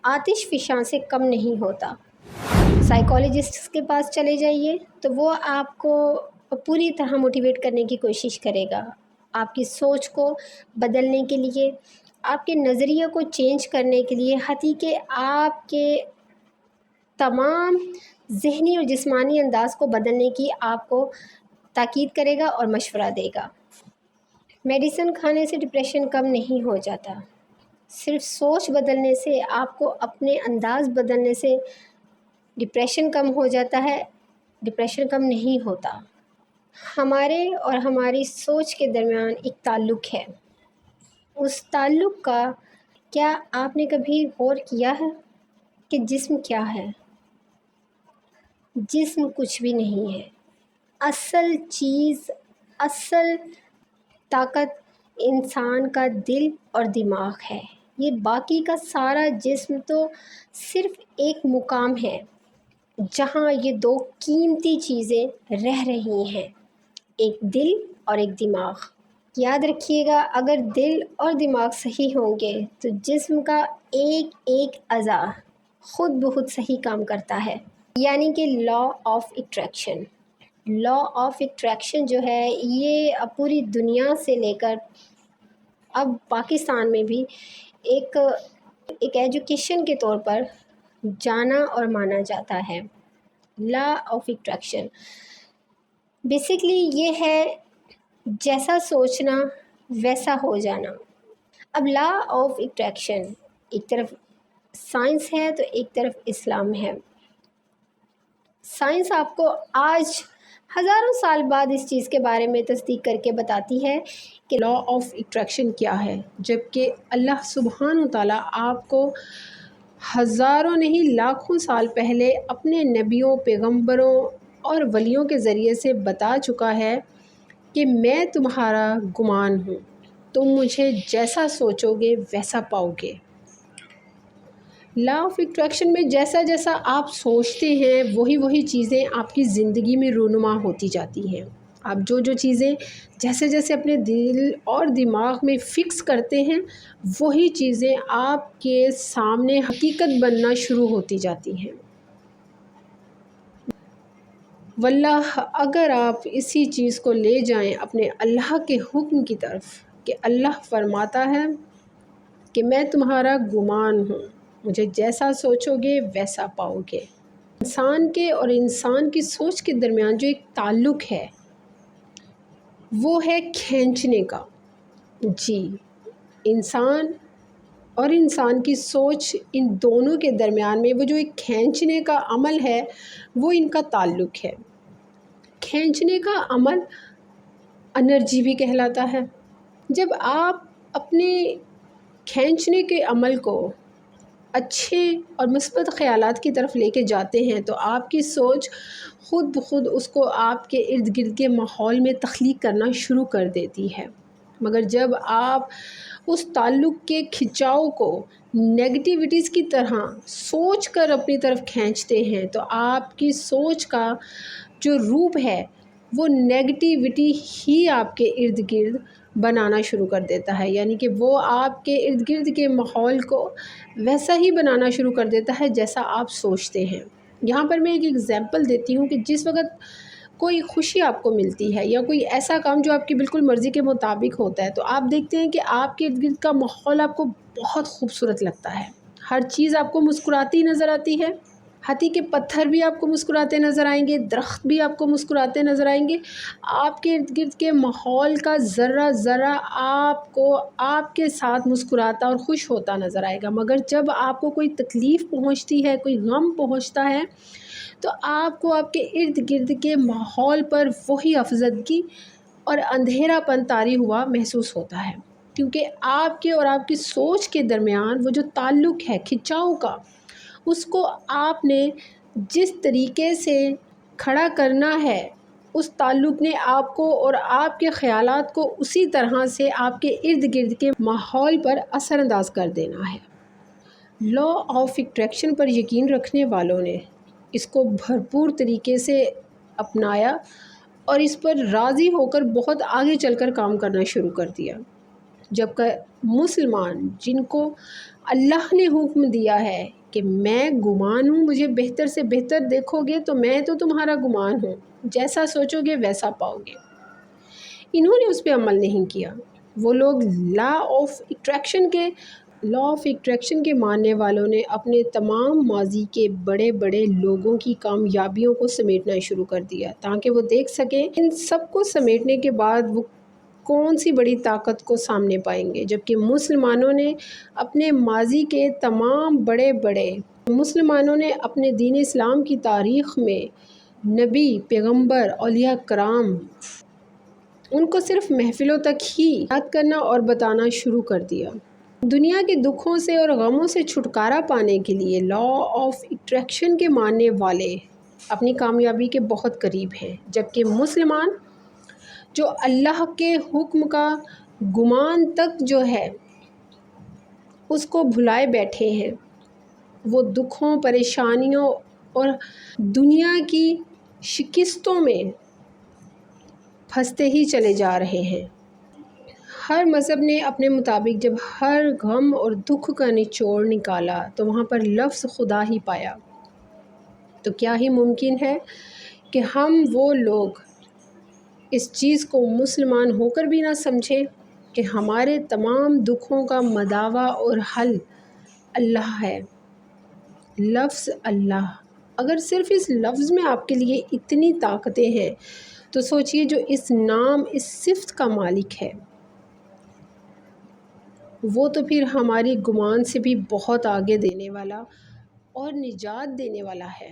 آتش فشاں سے کم نہیں ہوتا۔ سائیکالوجسٹ کے پاس چلے جائیے تو وہ آپ کو پوری طرح موٹیویٹ کرنے کی کوشش کرے گا، آپ کی سوچ کو بدلنے کے لیے، آپ کے نظریے کو چینج کرنے کے لیے، حتیٰ کہ آپ کے تمام ذہنی اور جسمانی انداز کو بدلنے کی آپ کو تاکید کرے گا اور مشورہ دے گا۔ میڈیسن کھانے سے ڈپریشن کم نہیں ہو جاتا، صرف سوچ بدلنے سے، آپ کو اپنے انداز بدلنے سے ڈپریشن کم ہو جاتا ہے، ڈپریشن کم نہیں ہوتا۔ ہمارے اور ہماری سوچ کے درمیان ایک تعلق ہے، اس تعلق کا کیا آپ نے کبھی غور کیا ہے کہ جسم کیا ہے؟ جسم کچھ بھی نہیں ہے، اصل چیز، اصل طاقت انسان کا دل اور دماغ ہے۔ یہ باقی کا سارا جسم تو صرف ایک مقام ہے جہاں یہ دو قیمتی چیزیں رہ رہی ہیں، ایک دل اور ایک دماغ۔ یاد رکھیے گا، اگر دل اور دماغ صحیح ہوں گے تو جسم کا ایک ایک اعضاء خود بخود صحیح کام کرتا ہے، یعنی کہ law of attraction. Law of attraction جو ہے یہ پوری دنیا سے لے کر اب پاکستان میں بھی ایک ایجوکیشن کے طور پر جانا اور مانا جاتا ہے۔ لا آف اٹریکشن بیسیکلی یہ ہے جیسا سوچنا ویسا ہو جانا۔ اب لا آف اٹریکشن ایک طرف سائنس ہے تو ایک طرف اسلام ہے۔ سائنس آپ کو آج ہزاروں سال بعد اس چیز کے بارے میں تصدیق کر کے بتاتی ہے کہ لا آف اٹریکشن کیا ہے، جبکہ اللہ سبحانہ وتعالیٰ آپ کو ہزاروں نہیں لاکھوں سال پہلے اپنے نبیوں، پیغمبروں اور ولیوں کے ذریعے سے بتا چکا ہے کہ میں تمہارا گمان ہوں، تم مجھے جیسا سوچو گے ویسا پاؤ گے۔ لا آف اٹریکشن میں جیسا جیسا آپ سوچتے ہیں وہی چیزیں آپ کی زندگی میں رونما ہوتی جاتی ہیں۔ آپ جو چیزیں جیسے جیسے اپنے دل اور دماغ میں فکس کرتے ہیں وہی چیزیں آپ کے سامنے حقیقت بننا شروع ہوتی جاتی ہیں۔ واللہ اگر آپ اسی چیز کو لے جائیں اپنے اللہ کے حکم کی طرف کہ اللہ فرماتا ہے کہ میں تمہارا گمان ہوں، مجھے جیسا سوچو گے ویسا پاؤ گے۔ انسان کے اور انسان کی سوچ کے درمیان جو ایک تعلق ہے وہ ہے کھینچنے کا۔ جی، انسان اور انسان کی سوچ، ان دونوں کے درمیان میں وہ جو ایک کھینچنے کا عمل ہے وہ ان کا تعلق ہے۔ کھینچنے کا عمل انرجی بھی کہلاتا ہے۔ جب آپ اپنے کھینچنے کے عمل کو اچھے اور مثبت خیالات کی طرف لے کے جاتے ہیں تو آپ کی سوچ خود بخود اس کو آپ کے ارد گرد کے ماحول میں تخلیق کرنا شروع کر دیتی ہے۔ مگر جب آپ اس تعلق کے کھنچاؤ کو نیگیٹیوٹیز کی طرح سوچ کر اپنی طرف کھینچتے ہیں تو آپ کی سوچ کا جو روپ ہے وہ نیگیٹیوٹی ہی آپ کے ارد گرد بنانا شروع کر دیتا ہے، یعنی کہ وہ آپ کے ارد گرد کے ماحول کو ویسا ہی بنانا شروع کر دیتا ہے جیسا آپ سوچتے ہیں۔ یہاں پر میں ایک ایگزامپل دیتی ہوں کہ جس وقت کوئی خوشی آپ کو ملتی ہے یا کوئی ایسا کام جو آپ کی بالکل مرضی کے مطابق ہوتا ہے تو آپ دیکھتے ہیں کہ آپ کے ارد گرد کا ماحول آپ کو بہت خوبصورت لگتا ہے، ہر چیز آپ کو مسکراتی نظر آتی ہے، حتیٰ کہ پتھر بھی آپ کو مسکراتے نظر آئیں گے، درخت بھی آپ کو مسکراتے نظر آئیں گے، آپ کے ارد گرد کے ماحول کا ذرہ ذرہ آپ کو آپ کے ساتھ مسکراتا اور خوش ہوتا نظر آئے گا۔ مگر جب آپ کو کوئی تکلیف پہنچتی ہے، کوئی غم پہنچتا ہے تو آپ کو آپ کے ارد گرد کے ماحول پر وہی افسردگی اور اندھیرا پن طاری ہوا محسوس ہوتا ہے، کیونکہ آپ کے اور آپ کی سوچ کے درمیان وہ جو تعلق ہے کھنچاؤ کا، اس کو آپ نے جس طریقے سے کھڑا کرنا ہے اس تعلق نے آپ کو اور آپ کے خیالات کو اسی طرح سے آپ کے ارد گرد کے ماحول پر اثر انداز کر دینا ہے۔ لا آف اٹریکشن پر یقین رکھنے والوں نے اس کو بھرپور طریقے سے اپنایا اور اس پر راضی ہو کر بہت آگے چل کر کام کرنا شروع کر دیا۔ جب کہ مسلمان جن کو اللہ نے حکم دیا ہے کہ میں گمان ہوں، مجھے بہتر سے بہتر دیکھو گے تو میں تو تمہارا گمان ہوں، جیسا سوچو گے ویسا پاؤ گے، انہوں نے اس پہ عمل نہیں کیا۔ وہ لوگ لا آف اٹریکشن کے ماننے والوں نے اپنے تمام ماضی کے بڑے بڑے لوگوں کی کامیابیوں کو سمیٹنا شروع کر دیا تاکہ وہ دیکھ سکیں ان سب کو سمیٹنے کے بعد وہ کون سی بڑی طاقت کو سامنے پائیں گے، جبکہ مسلمانوں نے اپنے ماضی کے تمام مسلمانوں نے اپنے دین اسلام کی تاریخ میں نبی، پیغمبر، اولیاء کرام ان کو صرف محفلوں تک ہی یاد کرنا اور بتانا شروع کر دیا۔ دنیا کے دکھوں سے اور غموں سے چھٹکارا پانے کے لیے لا آف اٹریکشن کے ماننے والے اپنی کامیابی کے بہت قریب ہیں، جبکہ مسلمان جو اللہ کے حکم کا گمان تک جو ہے اس کو بھلائے بیٹھے ہیں، وہ دکھوں، پریشانیوں اور دنیا کی شکستوں میں پھنستے ہی چلے جا رہے ہیں۔ ہر مذہب نے اپنے مطابق جب ہر غم اور دکھ کا نچوڑ نکالا تو وہاں پر لفظ خدا ہی پایا۔ تو کیا ہی ممکن ہے کہ ہم وہ لوگ اس چیز کو مسلمان ہو کر بھی نہ سمجھیں کہ ہمارے تمام دکھوں کا مداوا اور حل اللہ ہے۔ لفظ اللہ، اگر صرف اس لفظ میں آپ کے لیے اتنی طاقتیں ہیں تو سوچئے جو اس نام، اس صفت کا مالک ہے وہ تو پھر ہماری گمان سے بھی بہت آگے دینے والا اور نجات دینے والا ہے۔